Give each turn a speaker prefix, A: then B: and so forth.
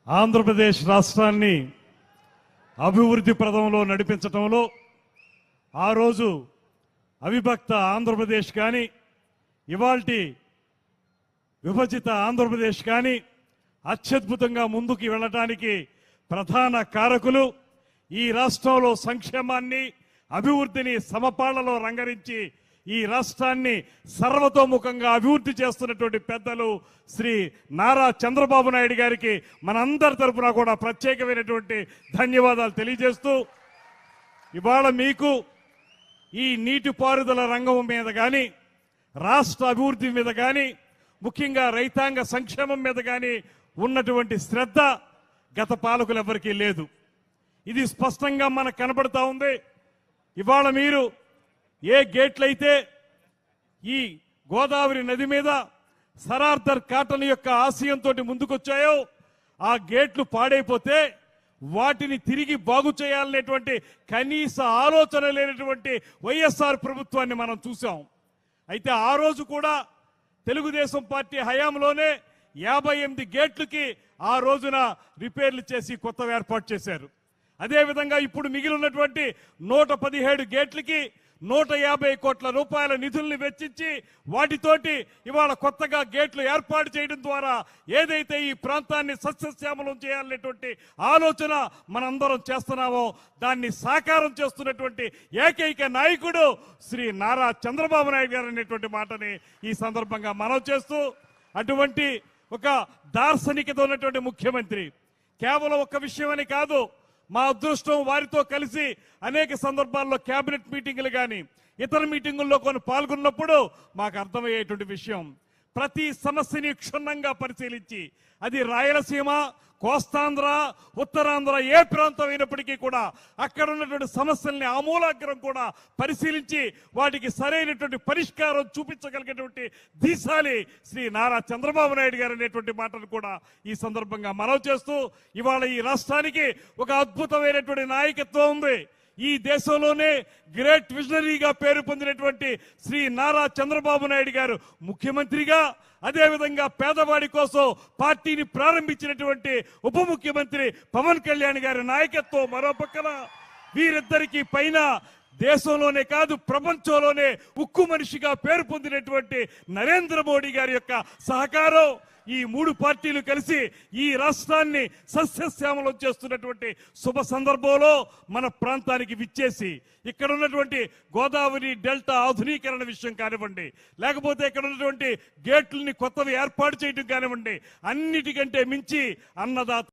A: ఆంధ్రప్రదేశ్ రాష్ట్రాన్ని అభివృద్ధి ప్రదంలో నడిపించటంలో ఆ రోజు అవిభక్త ఆంధ్రప్రదేశ్ కానీ ఇవాల్టి విభజిత ఆంధ్రప్రదేశ్ కానీ అత్యద్భుతంగా ముందుకు వెళ్ళటానికి ప్రధాన కారకులు ఈ రాష్ట్రంలో సంక్షేమాన్ని అభివృద్ధిని సమపాళ్లలో రంగరించి ఈ రాష్ట్రాన్ని సర్వతోముఖంగా అభివృద్ధి చేస్తున్నటువంటి పెద్దలు శ్రీ నారా చంద్రబాబు నాయుడు గారికి మనందరి తరపున కూడా ప్రత్యేకమైనటువంటి ధన్యవాదాలు తెలియజేస్తూ ఇవాళ మీకు ఈ నీటిపారుదల రంగం మీద కానీ రాష్ట్ర అభివృద్ధి మీద కానీ ముఖ్యంగా రైతాంగ సంక్షేమం మీద కానీ ఉన్నటువంటి శ్రద్ధ గత పాలకులు ఎవరికీ లేదు. ఇది స్పష్టంగా మనకు కనబడతా ఉంది. ఇవాళ మీరు ఏ గేట్లయితే ఈ గోదావరి నది మీద సరార్దర్ కాటన్ యొక్క ఆశయంతో ముందుకొచ్చాయో ఆ గేట్లు పాడైపోతే వాటిని తిరిగి బాగు చేయాలనేటువంటి కనీస ఆలోచన లేనటువంటి వైఎస్ఆర్ ప్రభుత్వాన్ని మనం చూసాం. అయితే ఆ రోజు కూడా తెలుగుదేశం పార్టీ హయాంలోనే 58 గేట్లకి ఆ రోజున రిపేర్లు చేసి కొత్తవి ఏర్పాటు చేశారు. అదేవిధంగా ఇప్పుడు మిగిలినటువంటి 117 గేట్లకి 150 కోట్ల రూపాయల నిధుల్ని వెచ్చించి వాటితోటి ఇవాళ కొత్తగా గేట్లు ఏర్పాటు చేయడం ద్వారా ఏదైతే ఈ ప్రాంతాన్ని సస్యశ్యామలం చేయాలనేటువంటి ఆలోచన మనందరం చేస్తున్నామో దాన్ని సాకారం చేస్తున్నటువంటి ఏకైక నాయకుడు శ్రీ నారా చంద్రబాబు నాయుడు గారు అనేటువంటి మాటని ఈ సందర్భంగా మనవి చేస్తూ, అటువంటి ఒక దార్శనికత ఉన్నటువంటి ముఖ్యమంత్రి కేవలం ఒక విషయమని కాదు, మా అదృష్టం వారితో కలిసి అనేక సందర్భాల్లో కేబినెట్ మీటింగులు కానీ ఇతర మీటింగుల్లో కొన్ని పాల్గొన్నప్పుడు మాకు అర్థమయ్యేటువంటి విషయం, ప్రతి సమస్యని క్షుణ్ణంగా పరిశీలించి అది రాయలసీమ, కోస్తాంధ్ర, ఉత్తరాంధ్ర ఏ ప్రాంతం అయినప్పటికీ కూడా అక్కడ ఉన్నటువంటి సమస్యల్ని ఆమూలాగ్రం కూడా పరిశీలించి వాటికి సరైనటువంటి పరిష్కారం చూపించగలిగేటువంటి ధీశాలి శ్రీ నారా చంద్రబాబు నాయుడు గారు అనేటువంటి మాటను కూడా ఈ సందర్భంగా మనవి చేస్తూ, ఇవాళ ఈ రాష్ట్రానికి ఒక అద్భుతమైనటువంటి నాయకత్వం ఉంది. ఈ దేశంలోనే గ్రేట్ విజనరీగా పేరు పొందినటువంటి శ్రీ నారా చంద్రబాబు నాయుడు గారు ముఖ్యమంత్రిగా, అదేవిధంగా పేదవాడి కోసం పార్టీని ప్రారంభించినటువంటి ఉప ముఖ్యమంత్రి పవన్ కళ్యాణ్ గారి నాయకత్వం మరో పక్కన, వీరిద్దరికీ పైన దేశంలోనే కాదు ప్రపంచంలోనే ఉక్కు మనిషిగా పేరు పొందినటువంటి నరేంద్ర మోడీ గారి యొక్క సహకారం, ఈ మూడు పార్టీలు కలిసి ఈ రాష్ట్రాన్ని సస్యశ్యామలం చేస్తున్నటువంటి శుభ సందర్భంలో మన ప్రాంతానికి విచ్చేసి ఇక్కడ ఉన్నటువంటి గోదావరి డెల్టా ఆధునీకరణ విషయం కానివ్వండి, లేకపోతే ఇక్కడ ఉన్నటువంటి గేట్లని కొత్తవి ఏర్పాటు చేయడం కానివ్వండి, అన్నిటికంటే మించి అన్నదాత